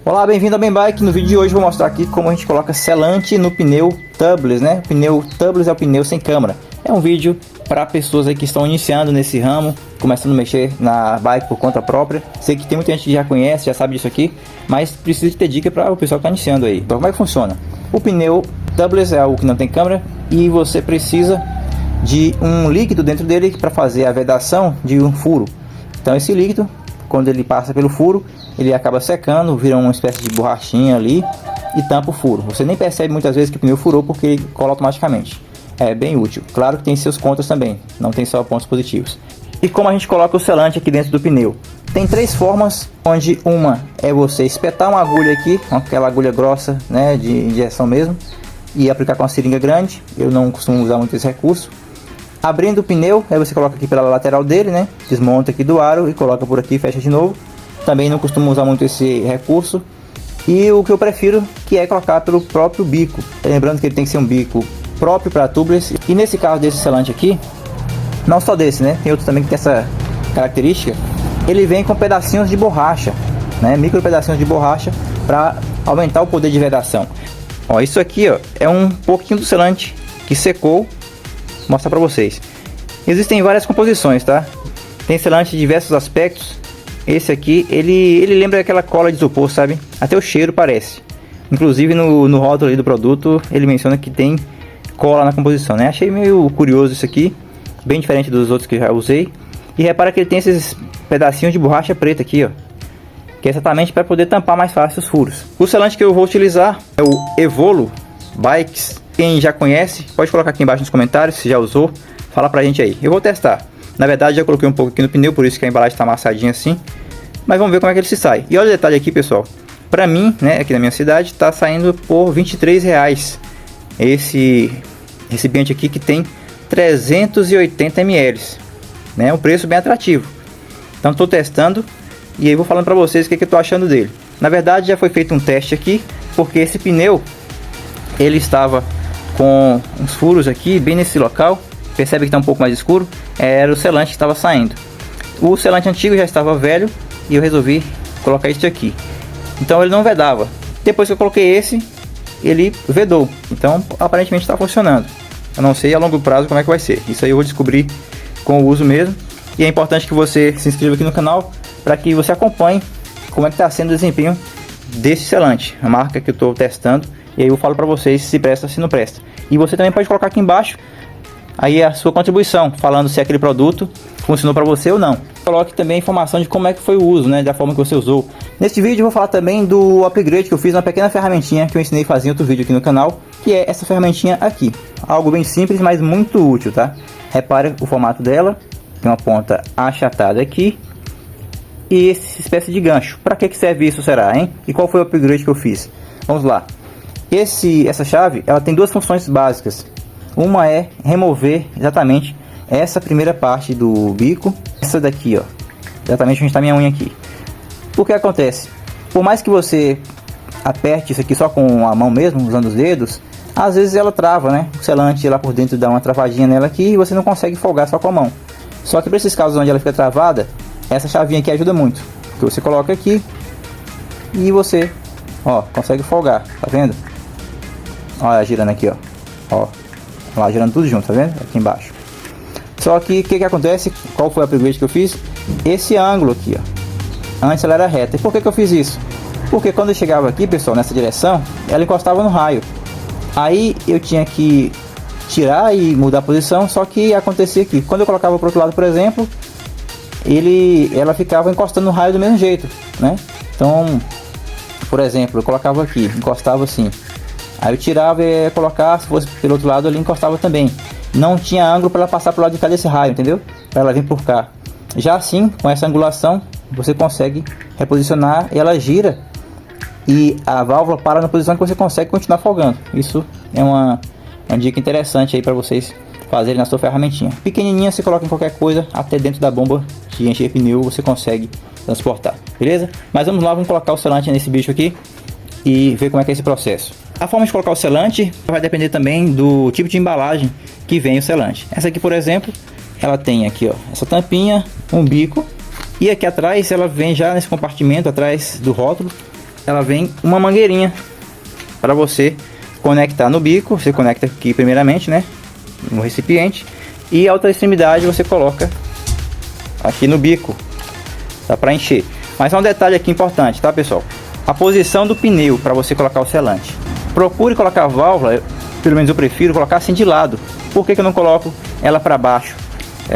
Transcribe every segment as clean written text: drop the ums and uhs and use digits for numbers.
Olá, bem-vindo ao Bem Bike. No vídeo de hoje eu vou mostrar aqui como a gente coloca selante no pneu tubeless, né? O pneu tubeless é o pneu sem câmara. É um vídeo para pessoas aí que estão iniciando nesse ramo, começando a mexer na bike por conta própria. Sei que tem muita gente que já conhece, já sabe disso aqui, mas precisa de ter dica para o pessoal que está iniciando aí. Então, como é que funciona? O pneu tubeless é o que não tem câmera e você precisa de um líquido dentro dele para fazer a vedação de um furo. Então esse líquido, quando ele passa pelo furo, ele acaba secando, vira uma espécie de borrachinha ali e tampa o furo. Você nem percebe muitas vezes que o pneu furou porque ele cola automaticamente. É bem útil. Claro que tem seus contras também, não tem só pontos positivos. E como a gente coloca o selante aqui dentro do pneu? Tem três formas, onde uma é você espetar uma agulha aqui, com aquela agulha grossa, né, de injeção mesmo, e aplicar com uma seringa grande. Eu não costumo usar muito esse recurso. Abrindo o pneu, aí você coloca aqui pela lateral dele, né? Desmonta aqui do aro e coloca por aqui e fecha de novo. Também não costumo usar muito esse recurso. E o que eu prefiro, que é colocar pelo próprio bico. Lembrando que ele tem que ser um bico próprio para tubeless. E nesse caso desse selante aqui, não só desse, né? Tem outros também que tem essa característica. Ele vem com pedacinhos de borracha, né? Micro pedacinhos de borracha para aumentar o poder de vedação. Ó, isso aqui, ó, é um pouquinho do selante que secou. Vou mostrar para vocês. Existem várias composições, tá? Tem selante de diversos aspectos. Esse aqui, ele lembra aquela cola de isopor, sabe? Até o cheiro parece. Inclusive no rótulo aí do produto, ele menciona que tem cola na composição, né? Achei meio curioso isso aqui, bem diferente dos outros que já usei. E repara que ele tem esses pedacinhos de borracha preta aqui, ó, que é exatamente para poder tampar mais fácil os furos. O selante que eu vou utilizar é o Evolo Bikes. Quem já conhece, pode colocar aqui embaixo nos comentários se já usou, fala pra gente aí. Eu vou testar. Na verdade já coloquei um pouco aqui no pneu, por isso que a embalagem está amassadinha assim. Mas vamos ver como é que ele se sai. E olha o detalhe aqui, pessoal. Pra mim, né, aqui na minha cidade, tá saindo por R$23 esse recipiente aqui, que tem 380 ml, né? Um preço bem atrativo. Então estou testando e aí vou falando pra vocês o que eu tô achando dele. Na verdade já foi feito um teste aqui, porque esse pneu ele estava com uns furos aqui bem nesse local. Percebe que está um pouco mais escuro? Era o selante que estava saindo. O selante antigo já estava velho e eu resolvi colocar este aqui. Então ele não vedava. Depois que eu coloquei esse, ele vedou. Então aparentemente está funcionando. Eu não sei a longo prazo como é que vai ser. Isso aí eu vou descobrir com o uso mesmo. E é importante que você se inscreva aqui no canal para que você acompanhe como é que está sendo o desempenho desse selante, a marca que eu estou testando. E aí eu falo para vocês se presta ou se não presta. E você também pode colocar aqui embaixo aí a sua contribuição, falando se aquele produto funcionou para você ou não. Coloque também a informação de como é que foi o uso, né, da forma que você usou. Neste vídeo eu vou falar também do upgrade que eu fiz, uma pequena ferramentinha que eu ensinei a fazer em outro vídeo aqui no canal, que é essa ferramentinha aqui. Algo bem simples, mas muito útil, tá? Repare o formato dela, tem uma ponta achatada aqui e essa espécie de gancho. Para que serve isso, será, hein? E qual foi o upgrade que eu fiz? Vamos lá. Essa chave, ela tem duas funções básicas. Uma é remover exatamente essa primeira parte do bico. Essa daqui, ó, exatamente onde está minha unha aqui. O que acontece? Por mais que você aperte isso aqui só com a mão mesmo, usando os dedos, às vezes ela trava, né? O selante lá por dentro dá uma travadinha nela aqui e você não consegue folgar só com a mão. Só que para esses casos onde ela fica travada, essa chavinha aqui ajuda muito. Que você coloca aqui e você, ó, consegue folgar, tá vendo? Olha, girando aqui, ó, lá girando tudo junto, tá vendo? Aqui embaixo. Só que o que acontece? Qual foi a upgrade que eu fiz? Esse ângulo aqui, ó, antes ela era reta. E por que eu fiz isso? Porque quando eu chegava aqui, pessoal, nessa direção, ela encostava no raio. Aí eu tinha que tirar e mudar a posição. Só que acontecia aqui, quando eu colocava pro outro lado, por exemplo, ela ficava encostando no raio do mesmo jeito, né? Então, por exemplo, eu colocava aqui, encostava assim. Aí eu tirava e ia colocar, se fosse pelo outro lado, ele encostava também. Não tinha ângulo para ela passar pro lado de cá desse raio, entendeu? Para ela vir por cá. Já assim, com essa angulação, você consegue reposicionar e ela gira. E a válvula para na posição que você consegue continuar folgando. Isso é uma dica interessante aí para vocês fazerem na sua ferramentinha. Pequenininha, você coloca em qualquer coisa, até dentro da bomba de encher pneu você consegue transportar. Beleza? Mas vamos lá, vamos colocar o selante nesse bicho aqui e ver como é que é esse processo. A forma de colocar o selante vai depender também do tipo de embalagem que vem o selante. Essa aqui, por exemplo, ela tem aqui, ó, essa tampinha, um bico, e aqui atrás ela vem já nesse compartimento atrás do rótulo ela vem uma mangueirinha para você conectar no bico. Você conecta aqui primeiramente, né, no recipiente, e a outra extremidade você coloca aqui no bico, dá para encher. Mas há um detalhe aqui importante, tá, pessoal? A posição do pneu para você colocar o selante. Procure colocar a válvula, pelo menos eu prefiro colocar assim de lado. Por que que eu não coloco ela para baixo?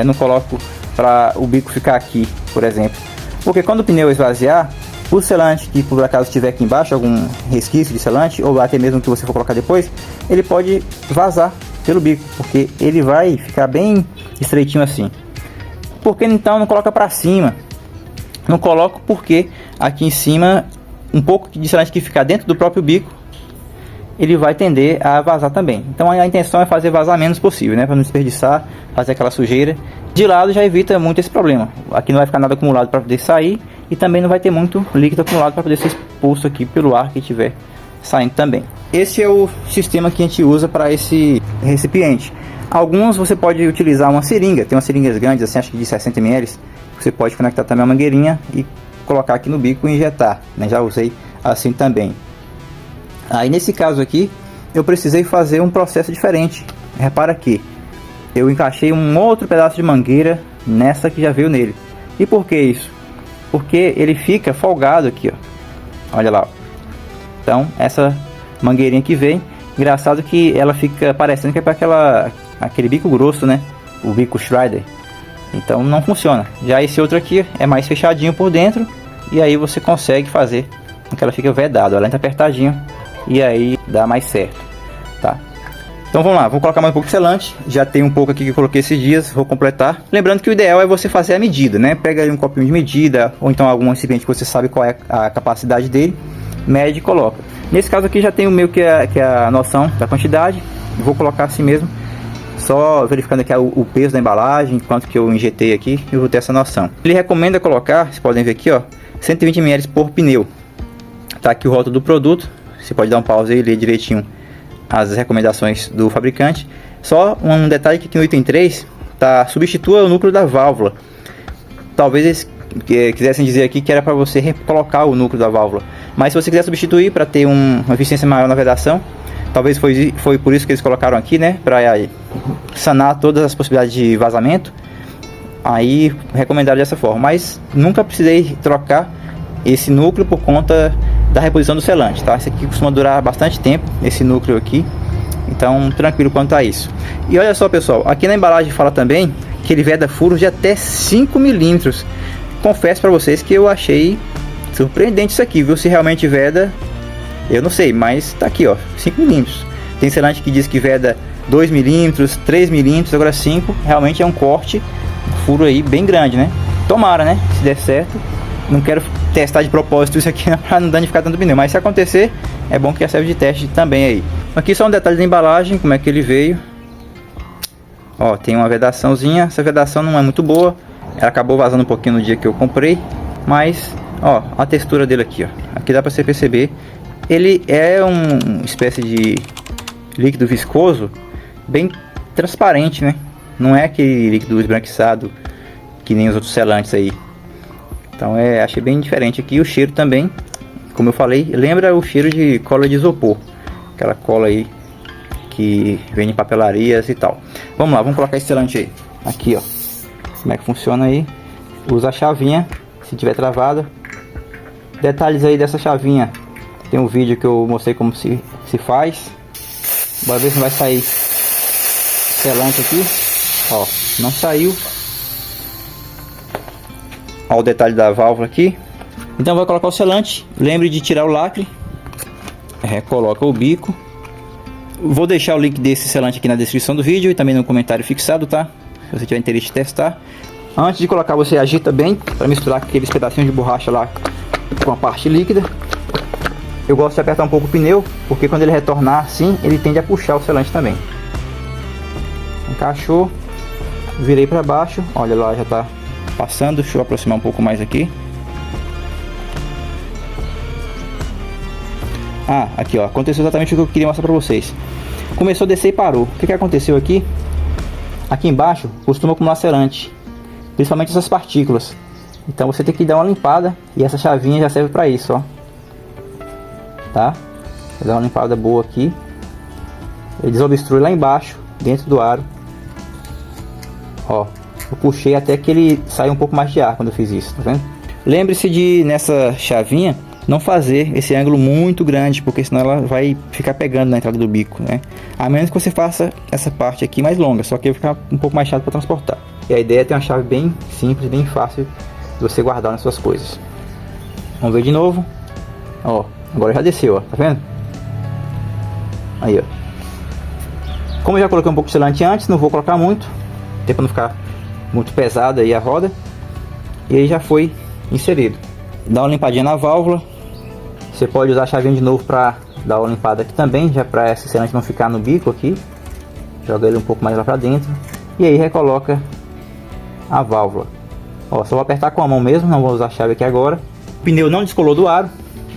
Não coloco para o bico ficar aqui, por exemplo. Porque quando o pneu esvaziar, o selante que por acaso estiver aqui embaixo, algum resquício de selante, ou até mesmo que você for colocar depois, ele pode vazar pelo bico, porque ele vai ficar bem estreitinho assim. Por que então não coloca para cima? Não coloco porque aqui em cima, um pouco de selante que ficar dentro do próprio bico, ele vai tender a vazar também. Então a intenção é fazer vazar menos possível, né, para não desperdiçar, fazer aquela sujeira. De lado já evita muito esse problema. Aqui não vai ficar nada acumulado para poder sair, e também não vai ter muito líquido acumulado para poder ser expulso aqui pelo ar que estiver saindo também. Esse é o sistema que a gente usa para esse recipiente. Alguns você pode utilizar uma seringa, tem umas seringas grandes assim, acho que de 60 ml. Você pode conectar também a mangueirinha e colocar aqui no bico e injetar, né? Já usei assim também. Aí nesse caso aqui eu precisei fazer um processo diferente. Repara que eu encaixei um outro pedaço de mangueira nessa que já veio nele. E por que isso? Porque ele fica folgado aqui, ó. Olha lá. Então essa mangueirinha que vem, engraçado que ela fica parecendo que é para aquele bico grosso, né? O bico Schrader. Então não funciona. Já esse outro aqui é mais fechadinho por dentro, e aí você consegue fazer com que ela fique vedada. Ela entra apertadinho e aí dá mais certo, tá? Então vamos lá, vou colocar mais um pouco de selante. Já tem um pouco aqui que eu coloquei esses dias, vou completar. Lembrando que o ideal é você fazer a medida, né? Pega aí um copinho de medida, ou então algum recipiente que você sabe qual é a capacidade dele, mede e coloca. Nesse caso aqui já tem o meu que é a noção da quantidade. Vou colocar assim mesmo, só verificando aqui o peso da embalagem, quanto que eu injetei aqui, eu vou ter essa noção. Ele recomenda colocar, vocês podem ver aqui, ó, 120 ml por pneu. Tá aqui o rótulo do produto, você pode dar um pause aí e ler direitinho as recomendações do fabricante. Só um detalhe que aqui no item 3, tá, substitua o núcleo da válvula. Talvez eles quisessem dizer aqui que era para você recolocar o núcleo da válvula, mas se você quiser substituir para ter uma eficiência maior na vedação, talvez foi por isso que eles colocaram aqui, né, para sanar todas as possibilidades de vazamento. Aí recomendaram dessa forma, mas nunca precisei trocar esse núcleo por conta da reposição do selante, tá? Esse aqui costuma durar bastante tempo, esse núcleo aqui, então tranquilo quanto a isso. E olha só, pessoal, aqui na embalagem fala também que ele veda furos de até 5 milímetros. Confesso para vocês que eu achei surpreendente isso aqui, viu? Se realmente veda, eu não sei, mas tá aqui, ó, 5 milímetros. Tem selante que diz que veda 2 milímetros, 3 milímetros, agora 5, realmente é um corte, um furo aí bem grande, né? Tomara, né? Se der certo. Não quero testar de propósito isso aqui para não danificar tanto o pneu, mas se acontecer, é bom que já serve de teste também aí. Aqui só um detalhe da embalagem, como é que ele veio. Ó, tem uma vedaçãozinha, essa vedação não é muito boa, ela acabou vazando um pouquinho no dia que eu comprei, mas ó, a textura dele aqui, ó. Aqui dá para você perceber, ele é uma espécie de líquido viscoso, bem transparente, né? Não é aquele líquido esbranquiçado que nem os outros selantes aí. Então achei bem diferente aqui. O cheiro também, como eu falei, lembra o cheiro de cola de isopor, aquela cola aí que vem em papelarias e tal. Vamos lá, vamos colocar esse selante aí. Aqui, ó, como é que funciona aí. Usa a chavinha, se tiver travada. Detalhes aí dessa chavinha, tem um vídeo que eu mostrei como se faz. Bora ver se não vai sair selante aqui. Ó, não saiu. Olha o detalhe da válvula aqui. Então vai colocar o selante, lembre de tirar o lacre, coloca o bico. Vou deixar o link desse selante aqui na descrição do vídeo e também no comentário fixado, tá? Se você tiver interesse de testar. Antes de colocar, você agita bem para misturar aqueles pedacinhos de borracha lá com a parte líquida. Eu gosto de apertar um pouco o pneu, porque quando ele retornar assim, ele tende a puxar o selante também. Encaixou, virei para baixo, olha lá, já está passando. Deixa eu aproximar um pouco mais aqui. Aqui ó, aconteceu exatamente o que eu queria mostrar para vocês. Começou a descer e parou. O que aconteceu aqui? Aqui embaixo costuma acumular selante, principalmente essas partículas. Então você tem que dar uma limpada, e essa chavinha já serve para isso, ó. tá? Vou dar uma limpada boa aqui. Ele desobstrui lá embaixo, dentro do aro. Ó, eu puxei até que ele saia um pouco mais de ar quando eu fiz isso, tá vendo? Lembre-se de, nessa chavinha, não fazer esse ângulo muito grande, porque senão ela vai ficar pegando na entrada do bico, né? A menos que você faça essa parte aqui mais longa, só que vai ficar um pouco mais chato para transportar. E a ideia é ter uma chave bem simples, bem fácil de você guardar nas suas coisas. Vamos ver de novo. Ó, agora já desceu, ó, tá vendo? Aí, ó. Como eu já coloquei um pouco de selante antes, não vou colocar muito, até para não ficar muito pesada aí a roda. E aí já foi inserido. Dá uma limpadinha na válvula. Você pode usar a chavinha de novo para dar uma limpada aqui também, já para esse selante não ficar no bico aqui. Joga ele um pouco mais lá para dentro. E aí recoloca a válvula. Ó, só vou apertar com a mão mesmo, não vou usar a chave aqui agora. O pneu não descolou do aro.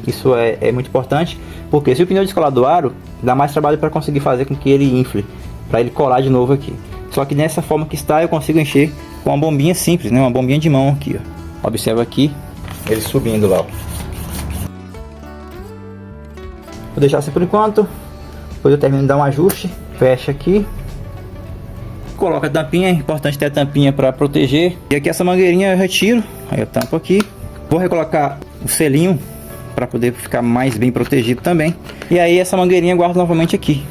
Isso é muito importante, porque se o pneu descolar do aro, dá mais trabalho para conseguir fazer com que ele infle, para ele colar de novo aqui. Só que nessa forma que está, eu consigo encher com uma bombinha simples, né? Uma bombinha de mão aqui, ó. Observa aqui, ele subindo lá, ó. Vou deixar assim por enquanto. Depois eu termino de dar um ajuste. Fecha aqui. Coloca a tampinha, é importante ter a tampinha para proteger. E aqui essa mangueirinha eu retiro. Aí eu tampo aqui. Vou recolocar o selinho para poder ficar mais bem protegido também. E aí essa mangueirinha eu guardo novamente aqui.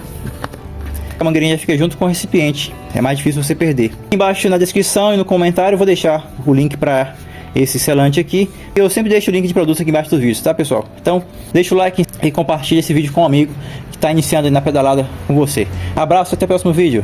A mangueirinha já fica junto com o recipiente. É mais difícil você perder. Embaixo na descrição e no comentário eu vou deixar o link para esse selante aqui. Eu sempre deixo o link de produtos aqui embaixo dos vídeos, tá, pessoal? Então deixa o like e compartilha esse vídeo com um amigo que está iniciando aí na pedalada com você. Abraço, até o próximo vídeo.